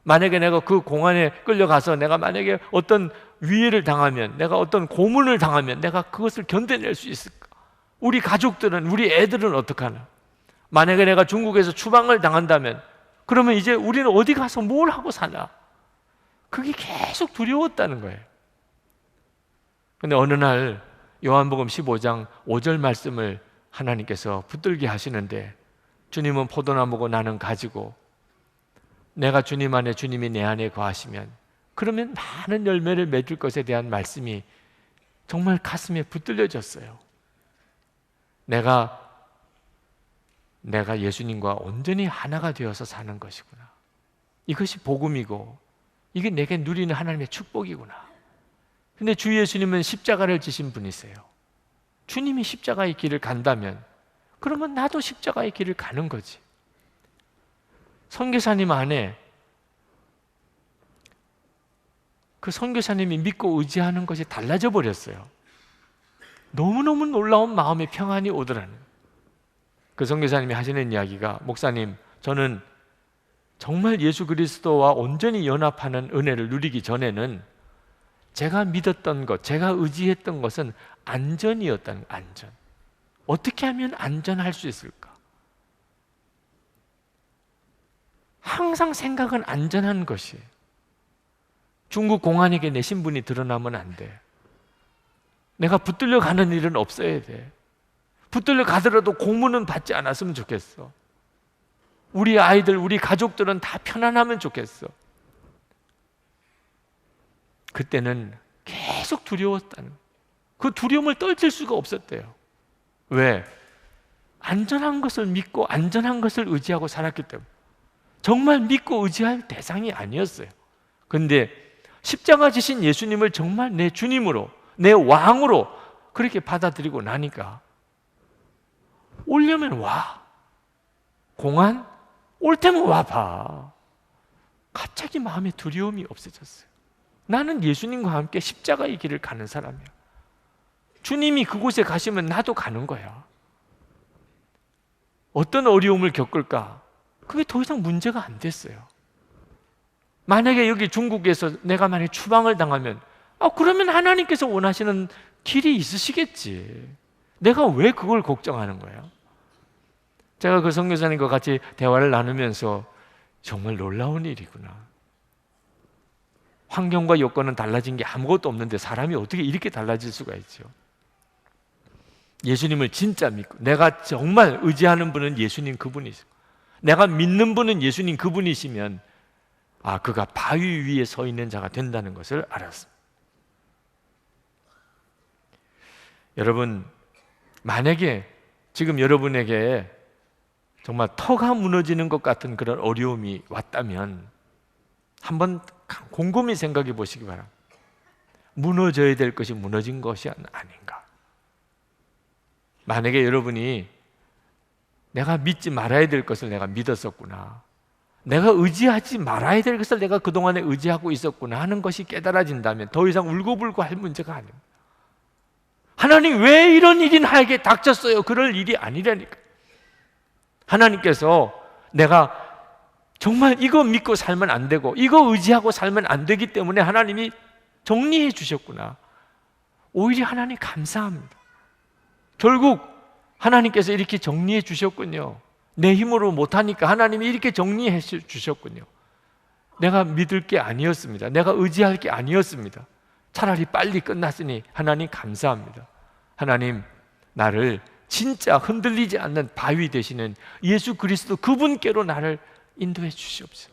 만약에 내가 그 공안에 끌려가서 내가 만약에 어떤 위해를 당하면, 내가 어떤 고문을 당하면 내가 그것을 견뎌낼 수 있을까? 우리 가족들은, 우리 애들은 어떡하나? 만약에 내가 중국에서 추방을 당한다면 그러면 이제 우리는 어디 가서 뭘 하고 사나? 그게 계속 두려웠다는 거예요. 그런데 어느 날 요한복음 15장 5절 말씀을 하나님께서 붙들게 하시는데 주님은 포도나무고 나는 가지고 내가 주님 안에 주님이 내 안에 거하시면 그러면 많은 열매를 맺을 것에 대한 말씀이 정말 가슴에 붙들려졌어요. 내가 예수님과 온전히 하나가 되어서 사는 것이구나. 이것이 복음이고 이게 내게 누리는 하나님의 축복이구나. 근데 주 예수님은 십자가를 지신 분이세요. 주님이 십자가의 길을 간다면 그러면 나도 십자가의 길을 가는 거지. 선교사님 안에 그 선교사님이 믿고 의지하는 것이 달라져 버렸어요. 너무너무 놀라운 마음의 평안이 오더라는. 그 선교사님이 하시는 이야기가, 목사님, 저는 정말 예수 그리스도와 온전히 연합하는 은혜를 누리기 전에는 제가 믿었던 것, 제가 의지했던 것은 안전이었다는 거예요. 안전. 어떻게 하면 안전할 수 있을까? 항상 생각은 안전한 것이에요. 중국 공안에게 내 신분이 드러나면 안 돼. 내가 붙들려 가는 일은 없어야 돼. 붙들려 가더라도 공문은 받지 않았으면 좋겠어. 우리 아이들, 우리 가족들은 다 편안하면 좋겠어. 그때는 계속 두려웠다는, 그 두려움을 떨칠 수가 없었대요. 왜? 안전한 것을 믿고 안전한 것을 의지하고 살았기 때문에. 정말 믿고 의지할 대상이 아니었어요. 근데 십자가 지신 예수님을 정말 내 주님으로, 내 왕으로 그렇게 받아들이고 나니까 오려면 와. 공안? 올 때면 와봐. 갑자기 마음에 두려움이 없어졌어요. 나는 예수님과 함께 십자가의 길을 가는 사람이야. 주님이 그곳에 가시면 나도 가는 거야. 어떤 어려움을 겪을까? 그게 더 이상 문제가 안 됐어요. 만약에 여기 중국에서 내가 만약에 추방을 당하면 그러면 하나님께서 원하시는 길이 있으시겠지. 내가 왜 그걸 걱정하는 거야? 제가 그 선교사님과 같이 대화를 나누면서 정말 놀라운 일이구나. 환경과 여건은 달라진 게 아무것도 없는데 사람이 어떻게 이렇게 달라질 수가 있죠? 예수님을 진짜 믿고 내가 정말 의지하는 분은 예수님 그분이죠. 내가 믿는 분은 예수님 그분이시면 그가 바위 위에 서 있는 자가 된다는 것을 알았습니다. 여러분, 만약에 지금 여러분에게 정말 터가 무너지는 것 같은 그런 어려움이 왔다면 한번 곰곰이 생각해 보시기 바랍니다. 무너져야 될 것이 무너진 것이 아닌가? 만약에 여러분이 내가 믿지 말아야 될 것을 내가 믿었었구나, 내가 의지하지 말아야 될 것을 내가 그동안에 의지하고 있었구나 하는 것이 깨달아진다면 더 이상 울고불고 할 문제가 아닙니다. 하나님 왜 이런 일이 나에게 닥쳤어요? 그럴 일이 아니라니까. 하나님께서 내가 정말 이거 믿고 살면 안 되고 이거 의지하고 살면 안 되기 때문에 하나님이 정리해 주셨구나. 오히려 하나님 감사합니다. 결국 하나님께서 이렇게 정리해 주셨군요. 내 힘으로 못하니까 하나님이 이렇게 정리해 주셨군요. 내가 믿을 게 아니었습니다. 내가 의지할 게 아니었습니다. 차라리 빨리 끝났으니 하나님 감사합니다. 하나님, 나를 진짜 흔들리지 않는 바위 되시는 예수 그리스도 그분께로 나를 인도해 주시옵소서.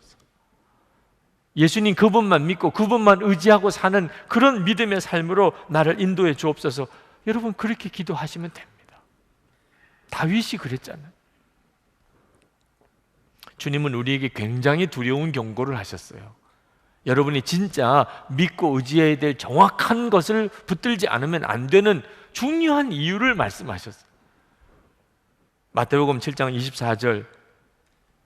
예수님 그분만 믿고 그분만 의지하고 사는 그런 믿음의 삶으로 나를 인도해 주옵소서. 여러분 그렇게 기도하시면 됩니다. 다윗이 그랬잖아요. 주님은 우리에게 굉장히 두려운 경고를 하셨어요. 여러분이 진짜 믿고 의지해야 될 정확한 것을 붙들지 않으면 안 되는 중요한 이유를 말씀하셨어요. 마태복음 7장 24절에서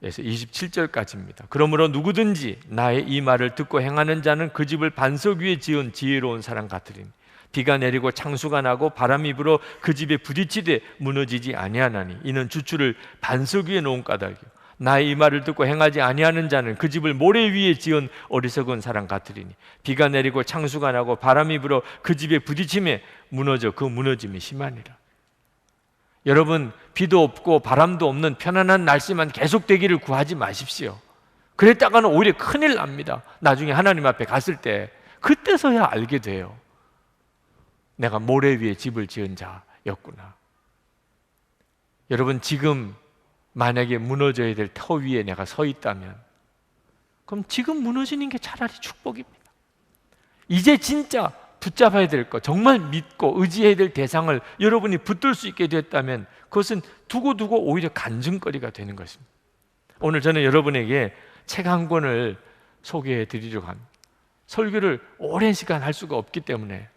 27절까지입니다. 그러므로 누구든지 나의 이 말을 듣고 행하는 자는 그 집을 반석 위에 지은 지혜로운 사람 같으리니 비가 내리고 창수가 나고 바람이 불어 그 집에 부딪히되 무너지지 아니하나니 이는 주추를 반석 위에 놓은 까닭이요 나의 이 말을 듣고 행하지 아니하는 자는 그 집을 모래 위에 지은 어리석은 사람 같으리니 비가 내리고 창수가 나고 바람이 불어 그 집에 부딪힘에 무너져 그 무너짐이 심하니라. 여러분, 비도 없고 바람도 없는 편안한 날씨만 계속되기를 구하지 마십시오. 그랬다가는 오히려 큰일 납니다. 나중에 하나님 앞에 갔을 때 그때서야 알게 돼요. 내가 모래 위에 집을 지은 자였구나. 여러분, 지금 만약에 무너져야 될 터 위에 내가 서 있다면 그럼 지금 무너지는 게 차라리 축복입니다. 이제 진짜 붙잡아야 될 것, 정말 믿고 의지해야 될 대상을 여러분이 붙들 수 있게 됐다면 그것은 두고두고 오히려 간증거리가 되는 것입니다. 오늘 저는 여러분에게 책 한 권을 소개해 드리려고 합니다. 설교를 오랜 시간 할 수가 없기 때문에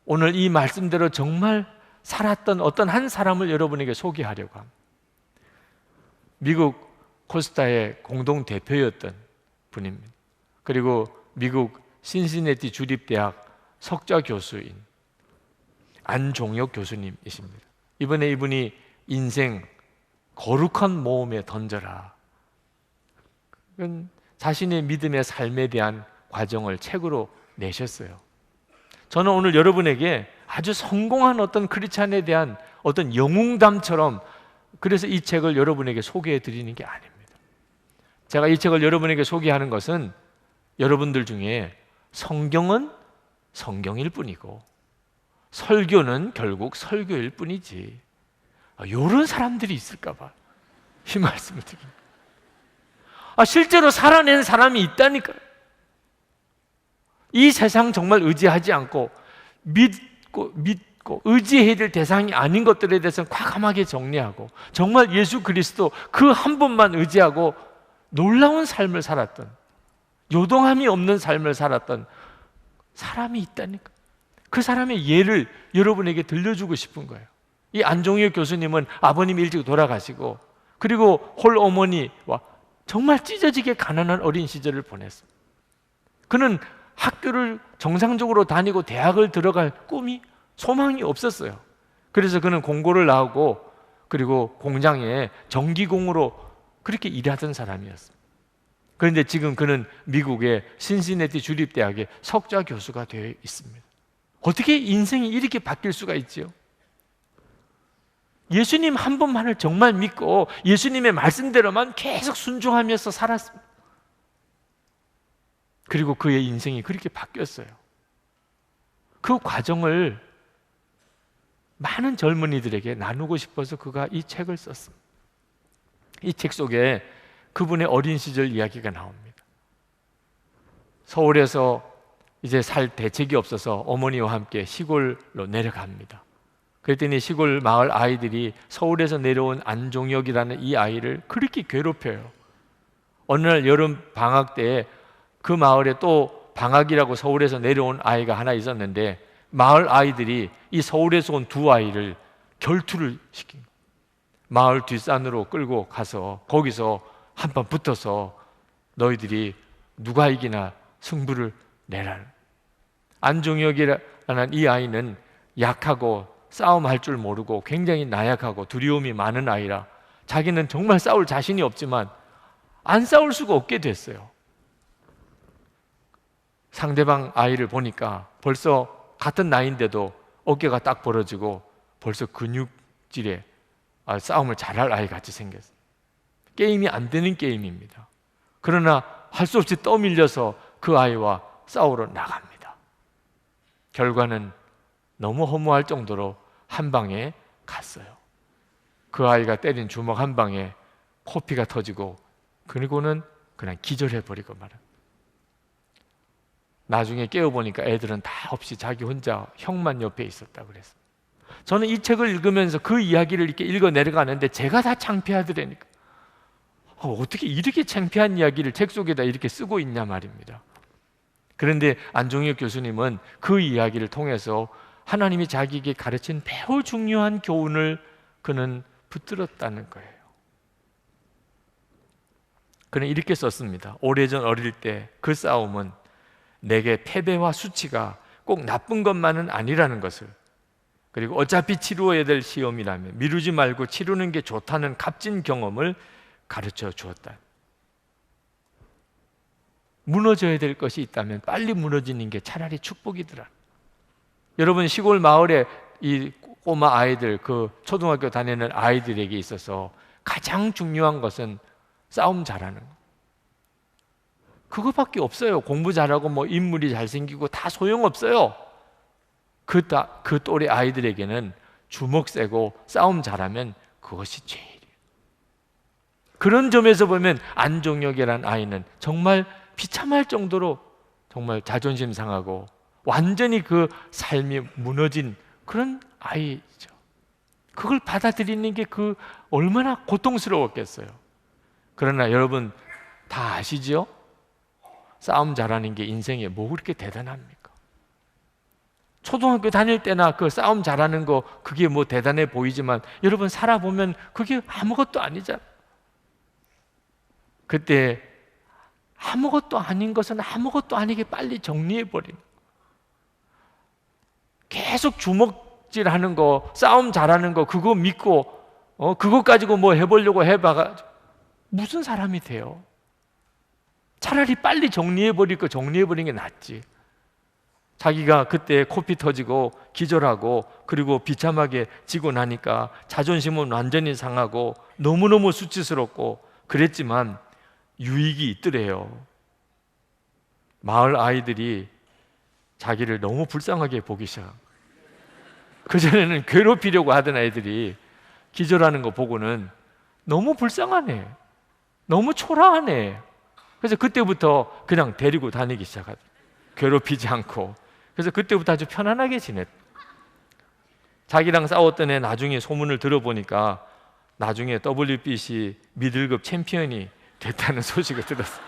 오늘 이 말씀대로 정말 살았던 어떤 한 사람을 여러분에게 소개하려고 합니다. 미국 코스타의 공동 대표였던 분입니다. 그리고 미국 신시내티 주립대학 석좌 교수인 안종혁 교수님이십니다. 이번에 이분이 인생 거룩한 모험에 던져라, 자신의 믿음의 삶에 대한 과정을 책으로 내셨어요. 저는 오늘 여러분에게 아주 성공한 어떤 크리스찬에 대한 어떤 영웅담처럼, 그래서 이 책을 여러분에게 소개해 드리는 게 아닙니다. 제가 이 책을 여러분에게 소개하는 것은 여러분들 중에 성경은 성경일 뿐이고 설교는 결국 설교일 뿐이지, 이런 사람들이 있을까 봐 이 말씀을 드립니다. 실제로 살아낸 사람이 있다니까요. 이 세상 정말 의지하지 않고 믿고 의지해야 될 대상이 아닌 것들에 대해서는 과감하게 정리하고 정말 예수 그리스도 그 한 분만 의지하고 놀라운 삶을 살았던, 요동함이 없는 삶을 살았던 사람이 있다니까. 그 사람의 예를 여러분에게 들려주고 싶은 거예요. 이 안종혁 교수님은 아버님이 일찍 돌아가시고 그리고 홀 어머니와 정말 찢어지게 가난한 어린 시절을 보냈어요. 그는 학교를 정상적으로 다니고 대학을 들어갈 꿈이, 소망이 없었어요. 그래서 그는 공고를 나오고 그리고 공장에 전기공으로 그렇게 일하던 사람이었어요. 그런데 지금 그는 미국의 신시내티 주립대학의 석좌 교수가 되어 있습니다. 어떻게 인생이 이렇게 바뀔 수가 있지요? 예수님 한 분만을 정말 믿고 예수님의 말씀대로만 계속 순종하면서 살았습니다. 그리고 그의 인생이 그렇게 바뀌었어요. 그 과정을 많은 젊은이들에게 나누고 싶어서 그가 이 책을 썼습니다. 이 책 속에 그분의 어린 시절 이야기가 나옵니다. 서울에서 이제 살 대책이 없어서 어머니와 함께 시골로 내려갑니다. 그랬더니 시골 마을 아이들이 서울에서 내려온 안종혁이라는 이 아이를 그렇게 괴롭혀요. 어느 날 여름 방학 때에 그 마을에 또 방학이라고 서울에서 내려온 아이가 하나 있었는데 마을 아이들이 이 서울에서 온 두 아이를 결투를 시킨 거예요. 마을 뒷산으로 끌고 가서 거기서 한판 붙어서 너희들이 누가 이기나 승부를 내라는. 안종혁이라는 이 아이는 약하고 싸움할 줄 모르고 굉장히 나약하고 두려움이 많은 아이라 자기는 정말 싸울 자신이 없지만 안 싸울 수가 없게 됐어요. 상대방 아이를 보니까 벌써 같은 나이인데도 어깨가 딱 벌어지고 벌써 근육질에 싸움을 잘할 아이 같이 생겼어요. 게임이 안 되는 게임입니다. 그러나 할 수 없이 떠밀려서 그 아이와 싸우러 나갑니다. 결과는 너무 허무할 정도로 한 방에 갔어요. 그 아이가 때린 주먹 한 방에 코피가 터지고 그리고는 그냥 기절해버리고 말은. 나중에 깨어보니까 애들은 다 없이 자기 혼자 형만 옆에 있었다 그랬어요. 저는 이 책을 읽으면서 그 이야기를 이렇게 읽어 내려가는데 제가 다 창피하더라니까. 어떻게 이렇게 창피한 이야기를 책 속에다 이렇게 쓰고 있냐 말입니다. 그런데 안종혁 교수님은 그 이야기를 통해서 하나님이 자기에게 가르친 매우 중요한 교훈을 그는 붙들었다는 거예요. 그는 이렇게 썼습니다. 오래전 어릴 때 그 싸움은 내게 패배와 수치가 꼭 나쁜 것만은 아니라는 것을, 그리고 어차피 치루어야 될 시험이라면 미루지 말고 치르는 게 좋다는 값진 경험을 가르쳐 주었다. 무너져야 될 것이 있다면 빨리 무너지는 게 차라리 축복이더라. 여러분, 시골 마을에 이 꼬마 아이들, 그 초등학교 다니는 아이들에게 있어서 가장 중요한 것은 싸움 잘하는 거. 그거밖에 없어요. 공부 잘하고 뭐 인물이 잘생기고 다 소용없어요. 그 또래 아이들에게는 주먹 세고 싸움 잘하면 그것이 제일이에요. 그런 점에서 보면 안종혁이라는 아이는 정말 비참할 정도로 정말 자존심 상하고 완전히 그 삶이 무너진 그런 아이죠. 그걸 받아들이는 게 그 얼마나 고통스러웠겠어요. 그러나 여러분 다 아시죠? 싸움 잘하는 게 인생에 뭐 그렇게 대단합니까? 초등학교 다닐 때나 그 싸움 잘하는 거 그게 뭐 대단해 보이지만 여러분 살아보면 그게 아무것도 아니잖아요. 그때 아무것도 아닌 것은 아무것도 아니게 빨리 정리해버리는, 계속 주먹질하는 거, 싸움 잘하는 거 그거 믿고 그거 가지고 뭐 해보려고 해봐가지고 무슨 사람이 돼요? 차라리 빨리 정리해버릴 거 정리해버리는 게 낫지. 자기가 그때 코피 터지고 기절하고 그리고 비참하게 지고 나니까 자존심은 완전히 상하고 너무너무 수치스럽고 그랬지만 유익이 있더래요. 마을 아이들이 자기를 너무 불쌍하게 보기 시작. 그전에는 괴롭히려고 하던 아이들이 기절하는 거 보고는 너무 불쌍하네, 너무 초라하네. 그래서 그때부터 그냥 데리고 다니기 시작하더라고요. 괴롭히지 않고. 그래서 그때부터 아주 편안하게 지냈. 자기랑 싸웠던 애 나중에 소문을 들어보니까 나중에 WBC 미들급 챔피언이 됐다는 소식을 들었어요.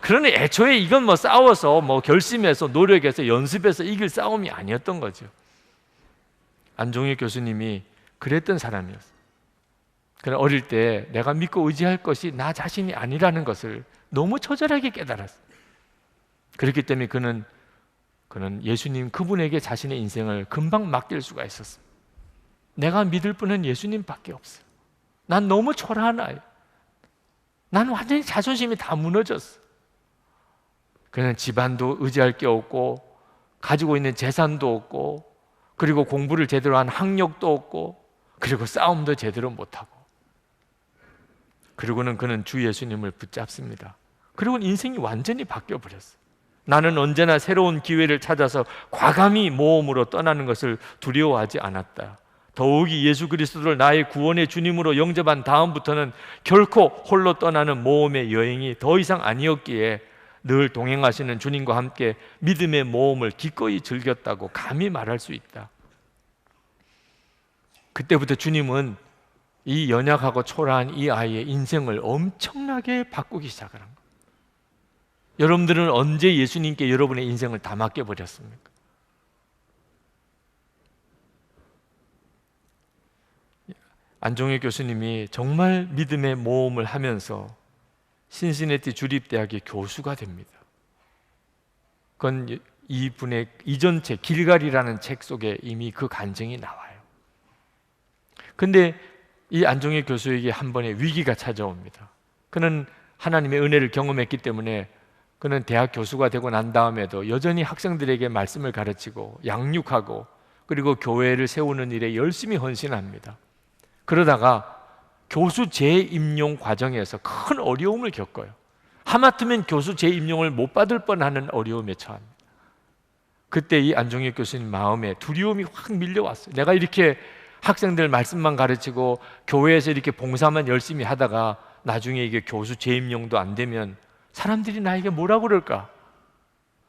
그러니 애초에 이건 뭐 싸워서 뭐 결심해서 노력해서 연습해서 이길 싸움이 아니었던 거죠. 안종혁 교수님이 그랬던 사람이었어요. 그러나 어릴 때 내가 믿고 의지할 것이 나 자신이 아니라는 것을 너무 처절하게 깨달았어요. 그렇기 때문에 그는 예수님 그분에게 자신의 인생을 금방 맡길 수가 있었어요. 내가 믿을 분은 예수님밖에 없어요. 난 너무 초라한 아이. 난 완전히 자존심이 다 무너졌어. 그는 집안도 의지할 게 없고 가지고 있는 재산도 없고 그리고 공부를 제대로 한 학력도 없고 그리고 싸움도 제대로 못하고 그리고는 그는 주 예수님을 붙잡습니다. 그리고 인생이 완전히 바뀌어 버렸어요. 나는 언제나 새로운 기회를 찾아서 과감히 모험으로 떠나는 것을 두려워하지 않았다. 더욱이 예수 그리스도를 나의 구원의 주님으로 영접한 다음부터는 결코 홀로 떠나는 모험의 여행이 더 이상 아니었기에 늘 동행하시는 주님과 함께 믿음의 모험을 기꺼이 즐겼다고 감히 말할 수 있다. 그때부터 주님은 이 연약하고 초라한 이 아이의 인생을 엄청나게 바꾸기 시작한 거예요. 여러분들은 언제 예수님께 여러분의 인생을 다 맡겨버렸습니까? 안종혁 교수님이 정말 믿음의 모험을 하면서 신시내티 주립대학의 교수가 됩니다. 그건 이분의 이전 책 길갈이라는 책 속에 이미 그 간증이 나와요. 근데 이 안종혁 교수에게 한 번의 위기가 찾아옵니다. 그는 하나님의 은혜를 경험했기 때문에 그는 대학 교수가 되고 난 다음에도 여전히 학생들에게 말씀을 가르치고 양육하고 그리고 교회를 세우는 일에 열심히 헌신합니다. 그러다가 교수 재임용 과정에서 큰 어려움을 겪어요. 하마터면 교수 재임용을 못 받을 뻔하는 어려움에 처합니다. 그때 이 안종혁 교수님 마음에 두려움이 확 밀려왔어요. 내가 이렇게 학생들 말씀만 가르치고 교회에서 이렇게 봉사만 열심히 하다가 나중에 이게 교수 재임용도 안 되면 사람들이 나에게 뭐라고 그럴까?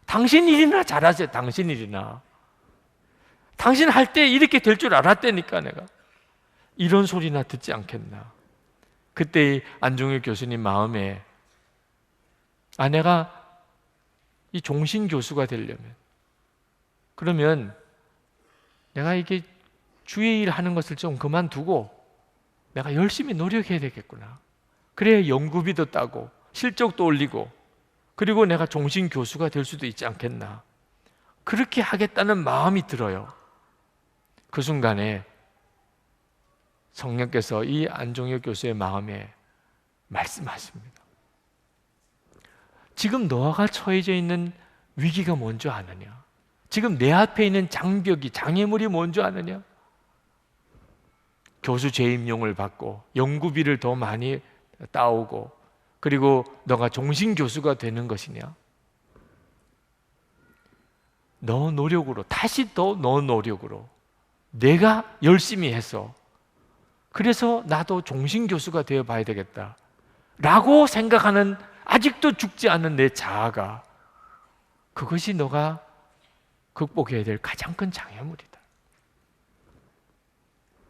당신 일이나 잘하세요. 당신 일이나. 당신 할 때 이렇게 될 줄 알았다니까 내가. 이런 소리나 듣지 않겠나. 그때 안종혁 교수님 마음에 내가 이 종신 교수가 되려면 그러면 내가 이게 주의 일 하는 것을 좀 그만두고 내가 열심히 노력해야 되겠구나. 그래야 연구비도 따고 실적도 올리고 그리고 내가 종신 교수가 될 수도 있지 않겠나. 그렇게 하겠다는 마음이 들어요. 그 순간에 성령께서 이 안종혁 교수의 마음에 말씀하십니다. 지금 너가 처해져 있는 위기가 뭔지 아느냐? 지금 내 앞에 있는 장벽이 장애물이 뭔지 아느냐? 교수 재임용을 받고 연구비를 더 많이 따오고 그리고 너가 종신 교수가 되는 것이냐? 너 노력으로 다시 또 너 노력으로 내가 열심히 해서 그래서 나도 종신교수가 되어 봐야 되겠다 라고 생각하는 아직도 죽지 않는 내 자아가, 그것이 너가 극복해야 될 가장 큰 장애물이다.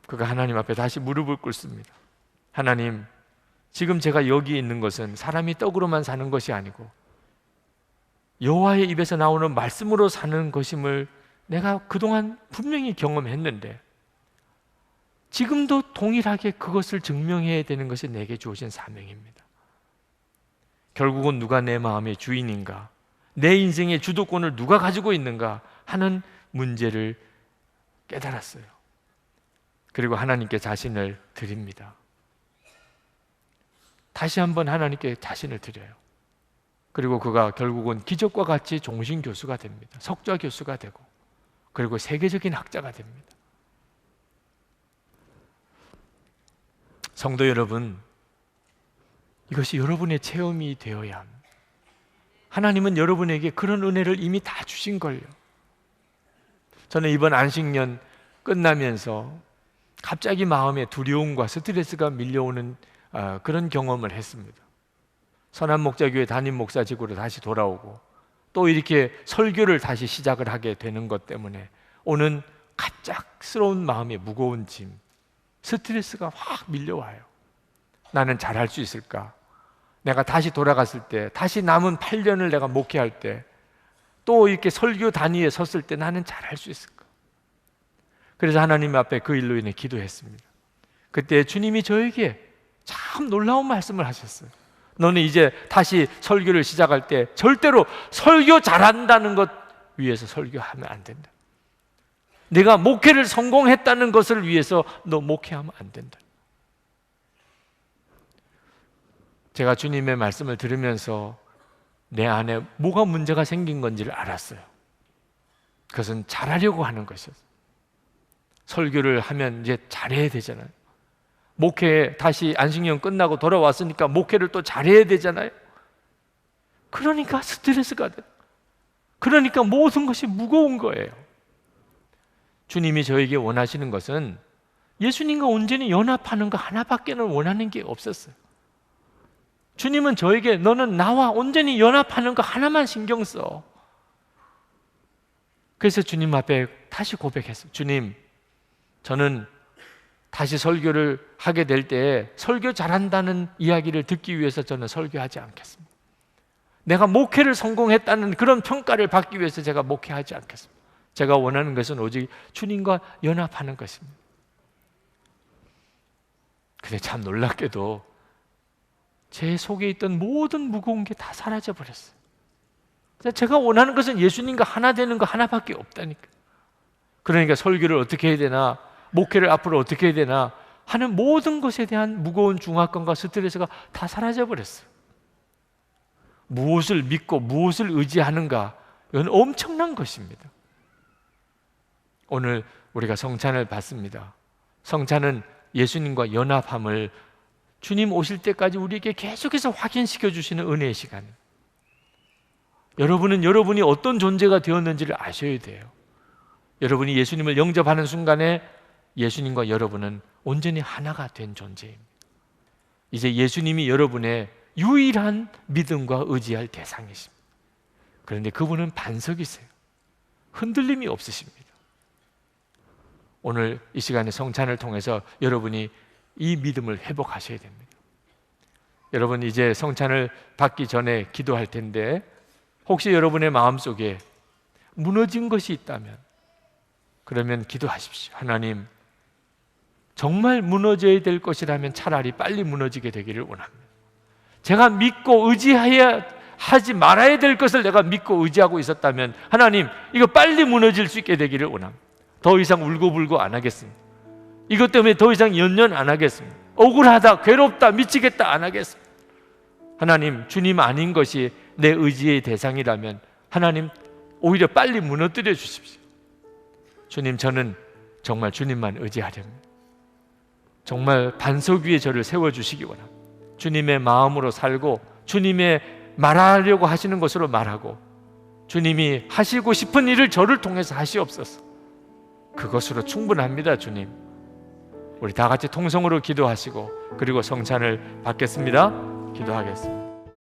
그가 하나님 앞에 다시 무릎을 꿇습니다. 하나님, 지금 제가 여기 있는 것은 사람이 떡으로만 사는 것이 아니고 여호와의 입에서 나오는 말씀으로 사는 것임을 내가 그동안 분명히 경험했는데 지금도 동일하게 그것을 증명해야 되는 것이 내게 주어진 사명입니다. 결국은 누가 내 마음의 주인인가, 내 인생의 주도권을 누가 가지고 있는가 하는 문제를 깨달았어요. 그리고 하나님께 자신을 드립니다. 다시 한번 하나님께 자신을 드려요. 그리고 그가 결국은 기적과 같이 종신교수가 됩니다. 석좌교수가 되고, 그리고 세계적인 학자가 됩니다. 성도 여러분, 이것이 여러분의 체험이 되어야 합니다. 하나님은 여러분에게 그런 은혜를 이미 다 주신 걸요. 저는 이번 안식년 끝나면서 갑자기 마음에 두려움과 스트레스가 밀려오는 그런 경험을 했습니다. 선한목자교회 담임 목사직으로 다시 돌아오고 또 이렇게 설교를 다시 시작을 하게 되는 것 때문에 오는 갑작스러운 마음의 무거운 짐, 스트레스가 확 밀려와요. 나는 잘할 수 있을까? 내가 다시 돌아갔을 때, 다시 남은 8년을 내가 목회할 때, 또 이렇게 설교 단위에 섰을 때 나는 잘할 수 있을까? 그래서 하나님 앞에 그 일로 인해 기도했습니다. 그때 주님이 저에게 참 놀라운 말씀을 하셨어요. 너는 이제 다시 설교를 시작할 때 절대로 설교 잘한다는 것 위해서 설교하면 안 된다. 내가 목회를 성공했다는 것을 위해서 너 목회하면 안 된다. 제가 주님의 말씀을 들으면서 내 안에 뭐가 문제가 생긴 건지를 알았어요. 그것은 잘하려고 하는 것이었어요. 설교를 하면 이제 잘해야 되잖아요. 목회 다시 안식년 끝나고 돌아왔으니까 목회를 또 잘해야 되잖아요. 그러니까 스트레스가 돼. 그러니까 모든 것이 무거운 거예요. 주님이 저에게 원하시는 것은 예수님과 온전히 연합하는 거 하나밖에는 원하는 게 없었어요. 주님은 저에게 너는 나와 온전히 연합하는 거 하나만 신경 써. 그래서 주님 앞에 다시 고백했어요. 주님, 저는 다시 설교를 하게 될 때 설교 잘한다는 이야기를 듣기 위해서 저는 설교하지 않겠습니다. 내가 목회를 성공했다는 그런 평가를 받기 위해서 제가 목회하지 않겠습니다. 제가 원하는 것은 오직 주님과 연합하는 것입니다. 근데 참 놀랍게도 제 속에 있던 모든 무거운 게 다 사라져 버렸어요. 제가 원하는 것은 예수님과 하나 되는 거 하나밖에 없다니까. 그러니까 설교를 어떻게 해야 되나, 목회를 앞으로 어떻게 해야 되나 하는 모든 것에 대한 무거운 중압감과 스트레스가 다 사라져 버렸어요. 무엇을 믿고 무엇을 의지하는가, 이건 엄청난 것입니다. 오늘 우리가 성찬을 받습니다. 성찬은 예수님과 연합함을 주님 오실 때까지 우리에게 계속해서 확인시켜 주시는 은혜의 시간입니다. 여러분은 여러분이 어떤 존재가 되었는지를 아셔야 돼요. 여러분이 예수님을 영접하는 순간에 예수님과 여러분은 온전히 하나가 된 존재입니다. 이제 예수님이 여러분의 유일한 믿음과 의지할 대상이십니다. 그런데 그분은 반석이세요. 흔들림이 없으십니다. 오늘 이 시간에 성찬을 통해서 여러분이 이 믿음을 회복하셔야 됩니다. 여러분 이제 성찬을 받기 전에 기도할 텐데 혹시 여러분의 마음속에 무너진 것이 있다면 그러면 기도하십시오. 하나님, 정말 무너져야 될 것이라면 차라리 빨리 무너지게 되기를 원합니다. 제가 믿고 의지해야 하지 말아야 될 것을 내가 믿고 의지하고 있었다면 하나님, 이거 빨리 무너질 수 있게 되기를 원합니다. 더 이상 울고불고 안 하겠습니다. 이것 때문에 더 이상 연연 안 하겠습니다. 억울하다, 괴롭다, 미치겠다 안 하겠습니다. 하나님, 주님 아닌 것이 내 의지의 대상이라면 하나님 오히려 빨리 무너뜨려 주십시오. 주님, 저는 정말 주님만 의지하렵니다. 정말 반석 위에 저를 세워주시기 원합니다. 주님의 마음으로 살고 주님의 말하려고 하시는 것으로 말하고 주님이 하시고 싶은 일을 저를 통해서 하시옵소서. 그것으로 충분합니다. 주님, 우리 다 같이 통성으로 기도하시고 그리고 성찬을 받겠습니다. 기도하겠습니다.